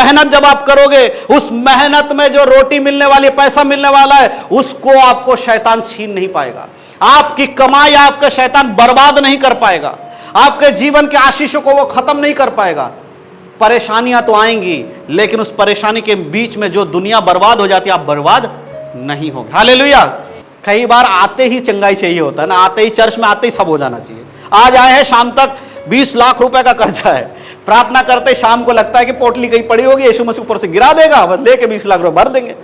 मेहनत जब आप करोगे, उस मेहनत में जो रोटी मिलने वाली, पैसा मिलने वाला है, उसको आपको शैतान छीन नहीं पाएगा। आपकी कमाई आपका शैतान बर्बाद नहीं कर पाएगा। आपके जीवन के आशीषों को वो खत्म नहीं कर पाएगा। परेशानियां तो आएंगी, लेकिन उस परेशानी के बीच में जो दुनिया बर्बाद हो जाती है, आप बर्बाद नहीं होगे। हालेलुया। कई बार आते ही चंगाई चाहिए होता है ना, आते ही चर्च में आते ही सब हो जाना चाहिए। आज आए हैं, शाम तक 20 लाख रुपए का कर्जा है, प्रार्थना करते शाम को लगता है कि पोटली कहीं पड़ी होगी, यीशु मसीह ऊपर से गिरा देगा, बस लेके 20 लाख रुपए भर देंगे।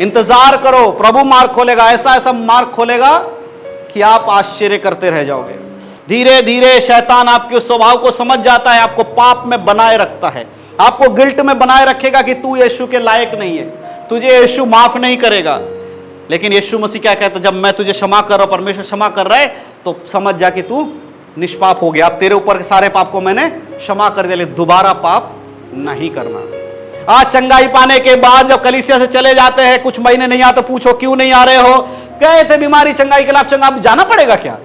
इंतजार करो, प्रभु मार्ग खोलेगा, ऐसा ऐसा मार्ग खोलेगा कि आप आश्चर्य करते रह जाओगे। धीरे धीरे शैतान आपके उस स्वभाव को समझ जाता है, आपको पाप में बनाए रखता है, आपको गिल्ट में बनाए रखेगा कि तू यीशु के लायक नहीं है, तुझे यीशु माफ नहीं करेगा। लेकिन यीशु मसीह क्या कहता है, जब मैं तुझे क्षमा कर रहा हूं, परमेश्वर क्षमा कर रहा है, तो समझ जा कि तू निष्पाप हो गया। अब तेरे ऊपर के सारे पाप को मैंने क्षमा कर दिया, लेकिन दोबारा पाप नहीं करना। आज चंगाई पाने के बाद जब कलीसिया से चले जाते हैं, कुछ महीने नहीं आते, पूछो क्यों नहीं आ रहे हो, गए थे बीमारी चंगाई के लिए, चंगा अब जाना पड़ेगा क्या?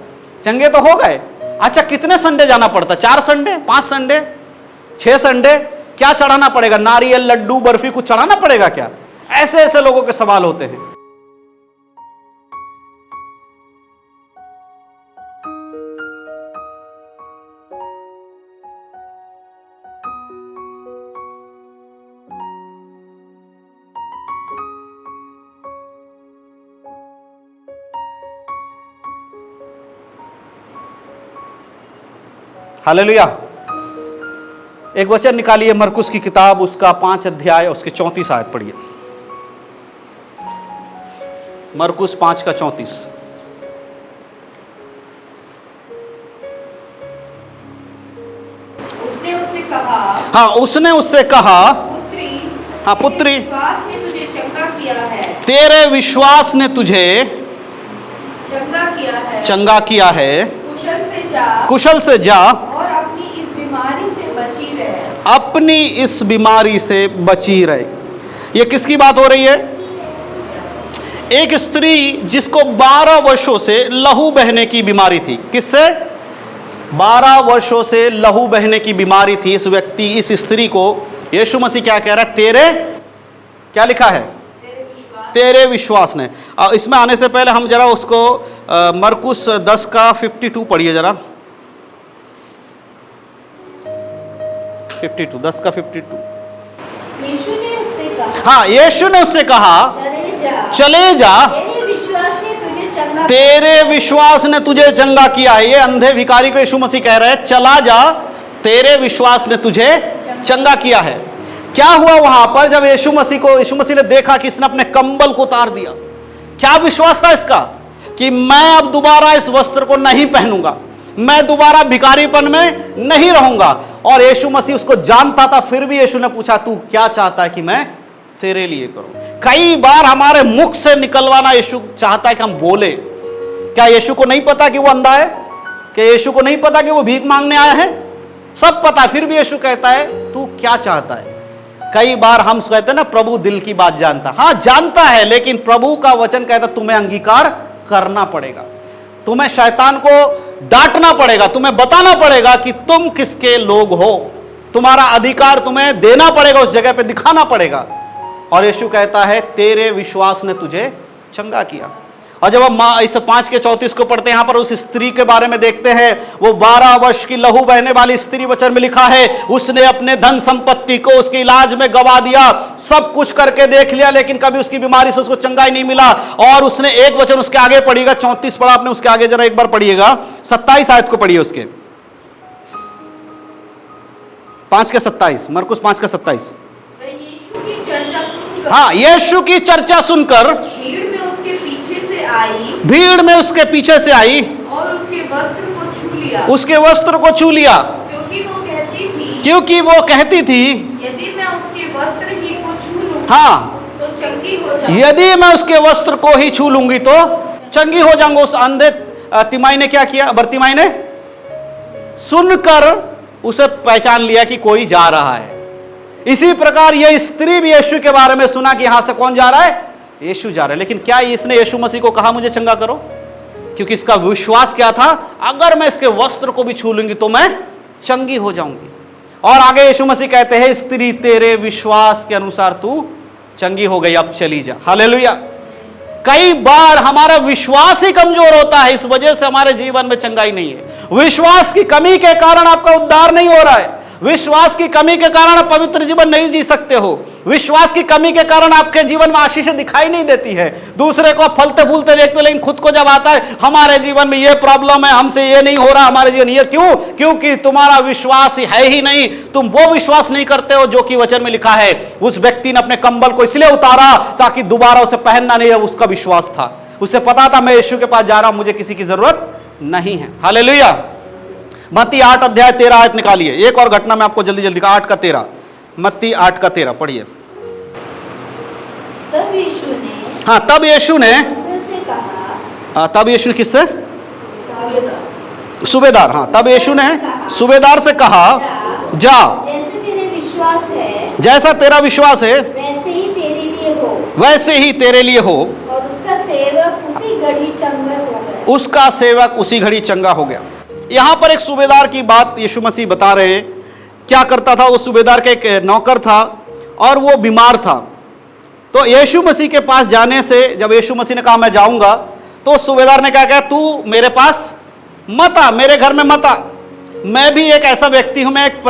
चंगे तो हो गए। अच्छा कितने संडे जाना पड़ता? 4 संडे, 5 संडे, 6 संडे? क्या चढ़ाना पड़ेगा? नारियल, लड्डू, बर्फी कुछ चढ़ाना पड़ेगा क्या? ऐसे ऐसे लोगों के सवाल होते हैं। हालेलुया। एक वचन निकालिए, मरकुस की किताब, उसका 5 अध्याय, उसके 34 आयत पढ़िए। मरकुस 5 का 34। उसने उससे कहा, हाँ, उसने उससे कहा, पुत्री, हाँ पुत्री, विश्वास ने तुझे चंगा किया है, तेरे विश्वास ने तुझे चंगा किया है, चंगा किया है, कुशल से जा, कुशल से जा और अपनी इस बीमारी से बची रहे। अपनी इस बीमारी से बची रहे। ये किसकी बात हो रही है? एक स्त्री जिसको 12 वर्षों से लहू बहने की बीमारी थी। किससे? 12 वर्षों से लहू बहने की बीमारी थी। इस व्यक्ति, इस स्त्री को यीशु मसीह क्या कह रहा है? तेरे, क्या लिखा है? तेरे विश्वास ने। इसमें आने से पहले हम जरा उसको मरकुस 10 का 52 पढ़िए जरा। 52, 10 का 52। यीशु ने उससे कहा, हाँ, यीशु ने उससे कहा, चले जा, तेरे विश्वास ने तुझे चंगा, तेरे विश्वास ने तुझे चंगा किया है। ये अंधे भिखारी को यीशु मसीह कह रहे हैं, चला जा, तेरे विश्वास ने तुझे चंगा किया है। क्या हुआ वहां पर जब यीशु मसीह ने देखा कि इसने अपने कंबल को उतार दिया? क्या विश्वास था इसका कि मैं अब दोबारा इस वस्त्र को नहीं पहनूंगा, मैं दोबारा भिखारीपन में नहीं रहूंगा। और यीशु मसीह उसको जानता था, फिर भी यीशु ने पूछा, तू क्या चाहता है कि मैं तेरे लिए करूं? कई बार हमारे मुख से निकलवाना यीशु चाहता है कि हम बोले। क्या यीशु को नहीं पता कि वो अंधा है? क्या यीशु को नहीं पता कि वो भीख मांगने आया है? सब पता, फिर भी यीशु कहता है, तू क्या चाहता है? कई बार हम कहते हैं ना, प्रभु दिल की बात जानता। हाँ, जानता है, लेकिन प्रभु का वचन कहता तुम्हें अंगीकार करना पड़ेगा, तुम्हें शैतान को डांटना पड़ेगा, तुम्हें बताना पड़ेगा कि तुम किसके लोग हो, तुम्हारा अधिकार तुम्हें देना पड़ेगा, उस जगह पे दिखाना पड़ेगा। और यीशु कहता है, तेरे विश्वास ने तुझे चंगा किया। और जब हम इस 5 के 34 को पढ़ते हैं, यहां पर उस स्त्री के बारे में देखते हैं। वो 12 वर्ष की लहू बहने वाली स्त्री, वचन में लिखा है, उसने अपने धन संपत्ति को उसके इलाज में गवा दिया, सब कुछ करके देख लिया, लेकिन कभी उसकी बीमारी से उसको चंगाई नहीं मिला। और उसने एक वचन उसके आगे पढ़िएगा, 34 पढ़ा आपने, उसके आगे जरा एक बार पढ़िएगा, 27 आयत को पढ़िए उसके, 5 के 27, मरकुस 5 का 27। यीशु की चर्चा सुनकर, हाँ, यीशु की चर्चा सुनकर भीड़ में उसके पीछे से आई और उसके वस्त्र को छू लिया, उसके वस्त्र को छू लिया, क्योंकि वो कहती थी, यदि मैं उसके वस्त्र ही को छू लूं, हाँ, तो चंगी हो जाऊंगी। यदि मैं उसके वस्त्र को ही छू लूंगी तो चंगी हो जाऊंगा। उस अंधे तिमाई ने क्या किया? बरतिमाई ने सुनकर उसे पहचान लिया कि कोई जा रहा है। इसी प्रकार यह स्त्री भी यीशु के बारे में सुना कि यहां से कौन जा रहा है? यीशु जा रहा है। लेकिन क्या इसने यीशु मसीह को कहा मुझे चंगा करो? क्योंकि इसका विश्वास क्या था? अगर मैं इसके वस्त्र को भी छू लूंगी तो मैं चंगी हो जाऊंगी। और आगे यीशु मसीह कहते हैं, स्त्री तेरे विश्वास के अनुसार तू चंगी हो गई, अब चली जा। हालेलुया। कई बार हमारा विश्वास ही कमजोर होता है, इस वजह से हमारे जीवन में चंगाई नहीं है। विश्वास की कमी के कारण आपका उद्धार नहीं हो रहा है। विश्वास की कमी के कारण आप पवित्र जीवन नहीं जी सकते हो। विश्वास की कमी के कारण आपके जीवन में आशीष दिखाई नहीं देती है। दूसरे को फलते फूलते देखते हो, लेकिन खुद को जब आता है हमारे जीवन में ये प्रॉब्लम है, हमसे ये नहीं हो रहा, हमारे जीवन ये क्यों? क्योंकि तुम्हारा विश्वास ही है ही नहीं। तुम वो विश्वास नहीं करते हो जो कि वचन में लिखा है, उस व्यक्ति ने अपने कंबल को इसलिए उतारा ताकि दोबारा उसे पहनना नहीं है। उसका विश्वास था, उसे पता था मैं यीशु के पास जा रहा हूं, मुझे किसी की जरूरत नहीं है। हालेलुया। मत्ती 8 अध्याय 13 आयत निकालिए। एक और घटना में आपको जल्दी जल्दी का 8 का 13, मत्ती 8 का 13 पढ़िए। तब यीशु ने हाँ, तब यीशु ने से कहा, तब यीशु ने किससे? सूबेदार, सूबेदार। हाँ, तब यीशु ने सूबेदार से कहा, जा, जैसे तेरे विश्वास है, जैसा तेरा विश्वास है वैसे ही तेरे लिए हो। वैसे ही तेरे लिए हो। और उसका सेवक उसी घड़ी चंगा हो गया। उसका सेवक उसी घड़ी चंगा हो गया। यहां पर एक सूबेदार की बात यीशु मसीह बता रहे हैं। क्या करता था वो सूबेदार? के एक नौकर था और वो बीमार था। तो यीशु मसीह के पास जाने से, जब यीशु मसीह ने कहा मैं जाऊंगा, तो सूबेदार ने क्या कहा, तू मेरे पास मत आ, मेरे घर में मत आ। मैं भी एक ऐसा व्यक्ति हूं, मैं एक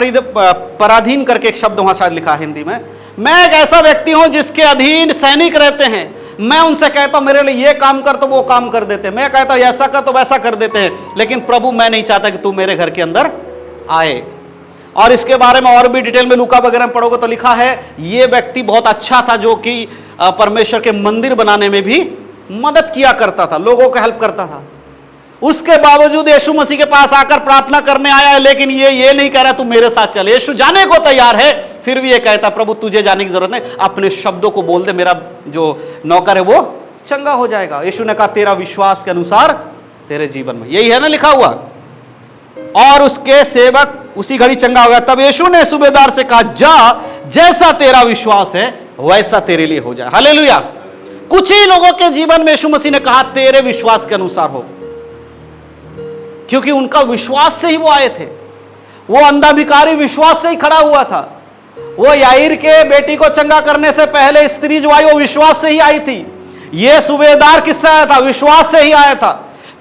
पराधीन करके एक शब्द वहां शायद लिखा है हिंदी में, मैं एक ऐसा व्यक्ति हूं जिसके अधीन सैनिक रहते हैं। मैं उनसे कहता हूं मेरे लिए ये काम कर तो वो काम कर देते हैं, मैं कहता हूं ऐसा कर तो वैसा कर देते हैं। लेकिन प्रभु मैं नहीं चाहता कि तू मेरे घर के अंदर आए। और इसके बारे में और भी डिटेल में लूका वगैरह में पढ़ोगे तो लिखा है ये व्यक्ति बहुत अच्छा था, जो कि परमेश्वर के मंदिर बनाने में भी मदद किया करता था, लोगों को हेल्प करता था। उसके बावजूद यीशु मसीह के पास आकर प्रार्थना करने आया है, लेकिन ये नहीं कह रहा तू मेरे साथ चल। यीशु जाने को तैयार है, फिर भी ये कहता प्रभु तुझे जाने की जरूरत नहीं, अपने शब्दों को बोल दे, मेरा जो नौकर है वो चंगा हो जाएगा। यीशु ने कहा तेरा विश्वास के अनुसार तेरे जीवन में, यही है ना लिखा हुआ। और उसके सेवक उसी घड़ी चंगा हो गया। तब यीशु ने सूबेदार से कहा, जा, जैसा तेरा विश्वास है वैसा तेरे लिए हो जाए। हालेलुया। कुछ ही लोगों के जीवन में यीशु मसीह ने कहा तेरे विश्वास के अनुसार हो, क्योंकि उनका विश्वास से ही वो आए थे। वो अंधा भिखारी विश्वास से ही खड़ा हुआ था। वो याईर के बेटी को चंगा करने से पहले स्त्री जो आई वो विश्वास से ही आई थी। ये सूबेदार किससे आया था? विश्वास से ही आया था।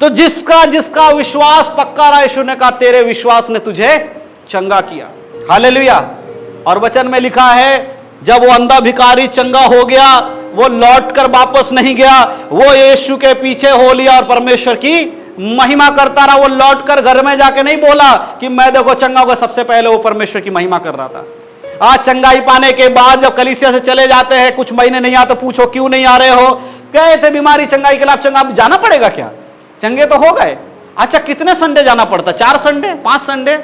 तो जिसका जिसका विश्वास पक्का रहा, यीशु ने कहा तेरे विश्वास ने तुझे चंगा किया। हालेलुया। और वचन में लिखा है जब वो अंधा भिखारी चंगा हो गया, वो लौट कर वापस नहीं गया, वो यीशु के पीछे हो लिया और परमेश्वर की महिमा करता रहा। वो लौट कर घर में जाके नहीं बोला कि मैं देखो चंगा होगा, सबसे पहले वो परमेश्वर की महिमा कर रहा था। आज चंगाई पाने के बाद जब कलीसिया से चले जाते हैं, कुछ महीने नहीं आते, पूछो क्यों नहीं आ रहे हो? गए थे बीमारी चंगाई के लिए, आप चंगा जाना पड़ेगा क्या? चंगे तो हो गए। अच्छा कितने संडे जाना पड़ता? 4 संडे, 5 संडे,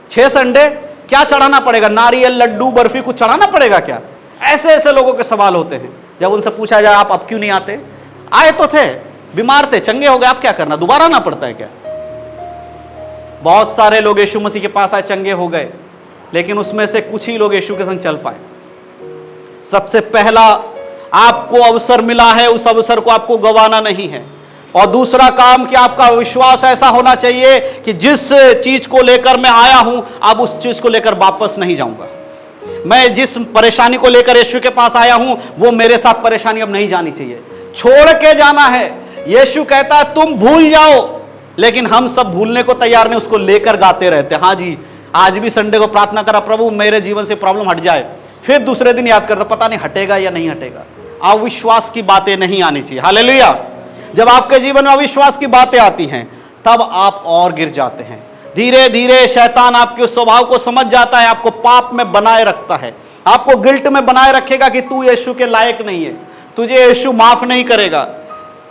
6 संडे? क्या चढ़ाना पड़ेगा? नारियल, लड्डू, बर्फी कुछ चढ़ाना पड़ेगा क्या? ऐसे ऐसे लोगों के सवाल होते हैं। जब उनसे पूछा जाए आप अब क्यों नहीं आते? आए तो थे, बीमार थे, चंगे हो गए, आप क्या करना? दोबारा आना पड़ता है क्या? बहुत सारे लोग यीशु मसीह के पास आए, चंगे हो गए, लेकिन उसमें से कुछ ही लोग यीशु के संग चल पाए। सबसे पहला आपको अवसर मिला है, उस अवसर को आपको गंवाना नहीं है। और दूसरा काम कि आपका विश्वास ऐसा होना चाहिए कि जिस चीज को लेकर मैं आया हूं, अब उस चीज को लेकर वापस नहीं जाऊंगा। मैं जिस परेशानी को लेकर यीशु के पास आया हूं, वो मेरे साथ परेशानी अब नहीं जानी चाहिए, छोड़ के जाना है। यीशु कहता है तुम भूल जाओ, लेकिन हम सब भूलने को तैयार नहीं, उसको लेकर गाते रहते। हाँ जी, आज भी संडे को प्रार्थना करा प्रभु मेरे जीवन से प्रॉब्लम हट जाए, फिर दूसरे दिन याद करता पता नहीं हटेगा या नहीं हटेगा। अविश्वास की बातें नहीं आनी चाहिए। हालेलुया। जब आपके जीवन में अविश्वास की बातें आती हैं तब आप और गिर जाते हैं। धीरे धीरे शैतान आपके स्वभाव को समझ जाता है, आपको पाप में बनाए रखता है, आपको गिल्ट में बनाए रखेगा कि तू यीशु के लायक नहीं है, तुझे यीशु माफ नहीं करेगा।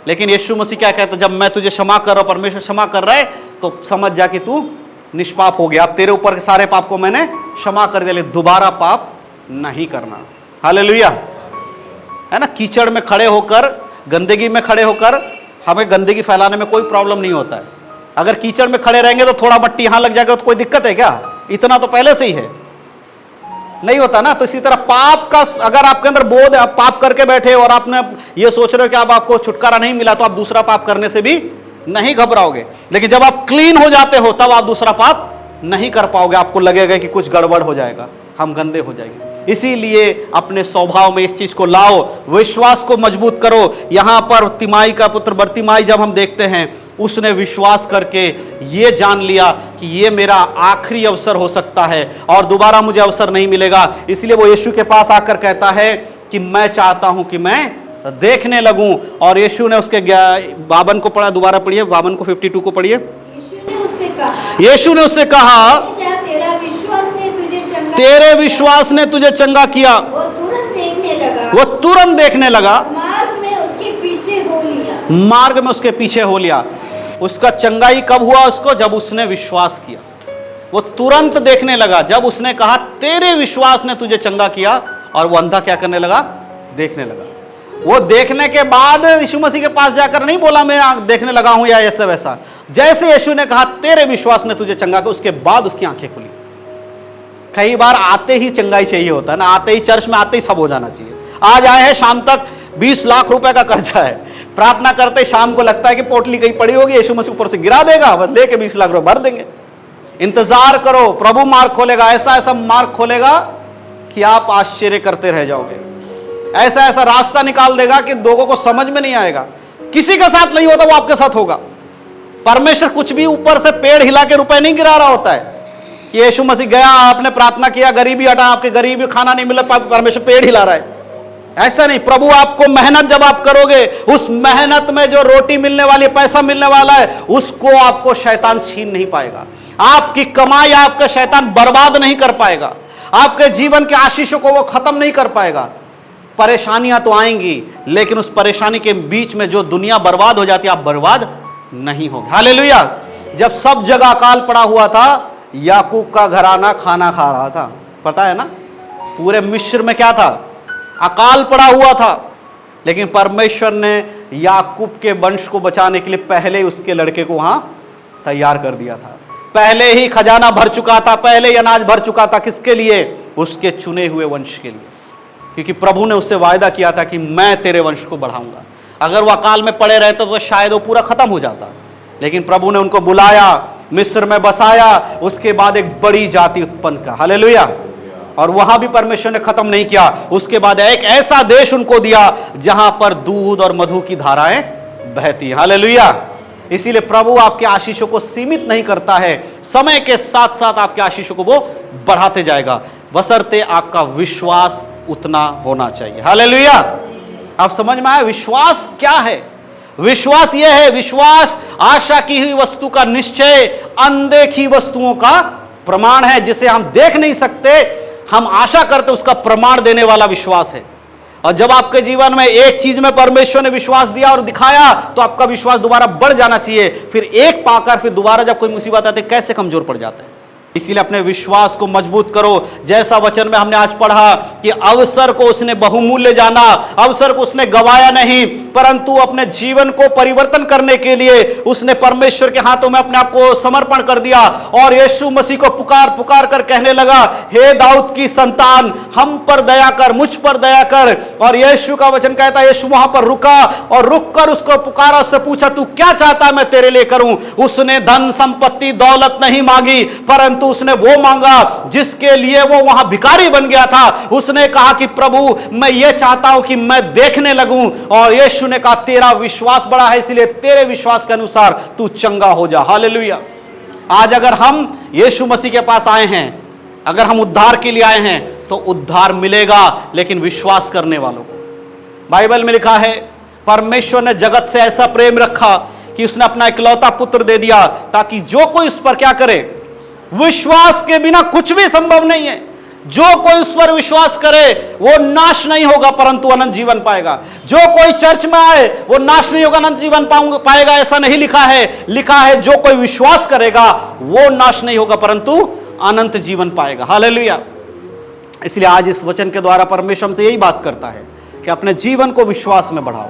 लेकिन यीशु मसीह क्या कहता है? जब मैं तुझे क्षमा कर रहा हूं, परमेश्वर क्षमा कर रहा है, तो समझ जा कि तू निष्पाप हो गया। अब तेरे ऊपर के सारे पाप को मैंने क्षमा कर दिया, दोबारा पाप नहीं करना। हालेलुया। है ना, कीचड़ में खड़े होकर, गंदगी में खड़े होकर हमें गंदगी फैलाने में कोई प्रॉब्लम नहीं होता है। अगर कीचड़ में खड़े रहेंगे तो थोड़ा मट्टी यहां लग जाएगा तो कोई दिक्कत है क्या? इतना तो पहले से ही है, नहीं होता ना। तो इसी तरह पाप का अगर आपके अंदर बोध है, आप पाप करके बैठे और आपने ये सोच रहे हो कि अब आपको छुटकारा नहीं मिला, तो आप दूसरा पाप करने से भी नहीं घबराओगे। लेकिन जब आप क्लीन हो जाते हो तब आप दूसरा पाप नहीं कर पाओगे, आपको लगेगा कि कुछ गड़बड़ हो जाएगा, हम गंदे हो जाएंगे। इसीलिए अपने स्वभाव में इस चीज को लाओ, विश्वास को मजबूत करो। यहां पर तिमाई का पुत्र बरतिमाई जब हम देखते हैं, उसने विश्वास करके ये जान लिया कि ये मेरा आखिरी अवसर हो सकता है और दोबारा मुझे अवसर नहीं मिलेगा। इसलिए वो यीशु के पास आकर कहता है कि मैं चाहता हूं कि मैं देखने लगूं। और यीशु ने उसके 52 को पढ़ा, दोबारा पढ़िए 52 को, 52 को पढ़िए। यीशु ने उससे कहा तेरे विश्वास ने तुझे चंगा किया। वो तुरंत देखने लगा। वो तुरंत देखने लगा। मार्ग में उसके पीछे हो लिया। मार्ग में उसके पीछे हो लिया। उसका चंगाई कब हुआ? उसको जब उसने विश्वास किया। वो तुरंत देखने लगा जब उसने कहा तेरे विश्वास ने तुझे चंगा किया। और वो अंधा क्या करने लगा? देखने लगा। वो देखने के बाद यीशु मसीह के पास जाकर नहीं बोला मैं देखने लगा हूं या ऐसा वैसा। जैसे यीशु ने कहा तेरे विश्वास ने तुझे चंगा किया, उसके बाद उसकी आंखें खुली। कई बार आते ही चंगाई चाहिए होता है ना, आते ही चर्च में आते ही सब हो जाना चाहिए। आज आए हैं, शाम तक 20 लाख रुपए का कर्जा है, प्रार्थना करते शाम को लगता है कि पोटली कहीं पड़ी होगी, यीशु मसीह ऊपर से गिरा देगा, बस लेके 20 लाख रुपए भर देंगे। इंतजार करो, प्रभु मार्ग खोलेगा, ऐसा ऐसा मार्ग खोलेगा कि आप आश्चर्य करते रह जाओगे। ऐसा ऐसा रास्ता निकाल देगा कि लोगों को समझ में नहीं आएगा। किसी के साथ नहीं होता, वो आपके साथ होगा। परमेश्वर कुछ भी ऊपर से पेड़ हिला के रुपए नहीं गिरा रहा होता है कि यीशु मसीह गया, आपने प्रार्थना किया, गरीबी हटा, आपके गरीबी खाना नहीं मिला, परमेश्वर पेड़ हिला रहा है। ऐसा नहीं। प्रभु आपको मेहनत जब आप करोगे, उस मेहनत में जो रोटी मिलने वाली, पैसा मिलने वाला है, उसको आपको शैतान छीन नहीं पाएगा। आपकी कमाई आपका शैतान बर्बाद नहीं कर पाएगा। आपके जीवन के आशीषों को वो खत्म नहीं कर पाएगा। परेशानियां तो आएंगी, लेकिन उस परेशानी के बीच में जो दुनिया बर्बाद हो जाती है, आप बर्बाद नहीं होगे। हालेलुया। जब सब जगह अकाल पड़ा हुआ था, याकूब का घराना खाना खा रहा था, पता है ना। पूरे मिस्र में क्या था? अकाल पड़ा हुआ था, लेकिन परमेश्वर ने याकूब के वंश को बचाने के लिए पहले ही उसके लड़के को वहां तैयार कर दिया था। पहले ही खजाना भर चुका था, पहले ही अनाज भर चुका था। किसके लिए? उसके चुने हुए वंश के लिए। क्योंकि प्रभु ने उससे वायदा किया था कि मैं तेरे वंश को बढ़ाऊंगा। अगर वो अकाल में पड़े रहते तो शायद वो पूरा खत्म हो जाता, लेकिन प्रभु ने उनको बुलाया, मिस्र में बसाया, उसके बाद एक बड़ी जाति उत्पन्न का। हालेलुया। और वहां भी परमेश्वर ने खत्म नहीं किया। उसके बाद एक ऐसा देश उनको दिया जहां पर दूध और मधु की धाराएं बहती। हालेलुया। इसीलिए प्रभु आपके आशीषों को सीमित नहीं करता है, समय के साथ साथ आपके आशीषों को वो बढ़ाते जाएगा, बशर्ते आपका विश्वास उतना होना चाहिए। हालेलुया। आप समझ में आया विश्वास क्या है? विश्वास यह है, विश्वास आशा की हुई वस्तु का निश्चय, अनदेखी वस्तुओं का प्रमाण है। जिसे हम देख नहीं सकते, हम आशा करते, उसका प्रमाण देने वाला विश्वास है। और जब आपके जीवन में एक चीज में परमेश्वर ने विश्वास दिया और दिखाया, तो आपका विश्वास दोबारा बढ़ जाना चाहिए। फिर एक पाकर फिर दोबारा जब कोई मुसीबत आती है, कैसे कमजोर पड़ जाते हैं। इसीलिए अपने विश्वास को मजबूत करो। जैसा वचन में हमने आज पढ़ा कि अवसर को उसने बहुमूल्य जाना, अवसर को उसने गवाया नहीं, परंतु अपने जीवन को परिवर्तन करने के लिए उसने परमेश्वर के हाथों में अपने आप को समर्पण कर दिया और यीशु मसीह को पुकार पुकार कर कहने लगा, हे दाऊद की संतान, हम पर दया कर, मुझ पर दया कर। और यीशु का वचन कहता है, यीशु वहां पर रुका और रुक कर उसको पुकारा, उससे पूछा, तू क्या चाहता है मैं तेरे लिए करूं। उसने धन संपत्ति दौलत नहीं मांगी, परंतु उसने वो मांगा जिसके लिए वो वहां भिखारी बन गया था। उसने कहा कि प्रभु मैं ये चाहता हूं कि मैं देखने लगूं। और यीशु ने कहा तेरा विश्वास बड़ा है, इसलिए तेरे विश्वास के अनुसार तू चंगा हो जा। हालेलुया। आज अगर हम यीशु मसीह के पास आए हैं, अगर हम उद्धार के लिए आए हैं, तो उद्धार मिलेगा, लेकिन विश्वास करने वालों को। बाइबल में लिखा है, परमेश्वर ने जगत से ऐसा प्रेम रखा कि उसने अपना इकलौता पुत्र दे दिया, ताकि जो कोई उस पर क्या करे, विश्वास के बिना कुछ भी संभव नहीं है। जो कोई उस पर विश्वास करे वो नाश नहीं होगा, परंतु अनंत जीवन पाएगा। जो कोई चर्च में आए वो नाश नहीं होगा, अनंत जीवन पाएगा, ऐसा नहीं लिखा है। लिखा है जो कोई विश्वास करेगा वो नाश नहीं होगा, परंतु अनंत जीवन पाएगा। हालेलुया। इसलिए आज इस वचन के द्वारा परमेश्वर हमसे यही बात करता है कि अपने जीवन को विश्वास में बढ़ाओ।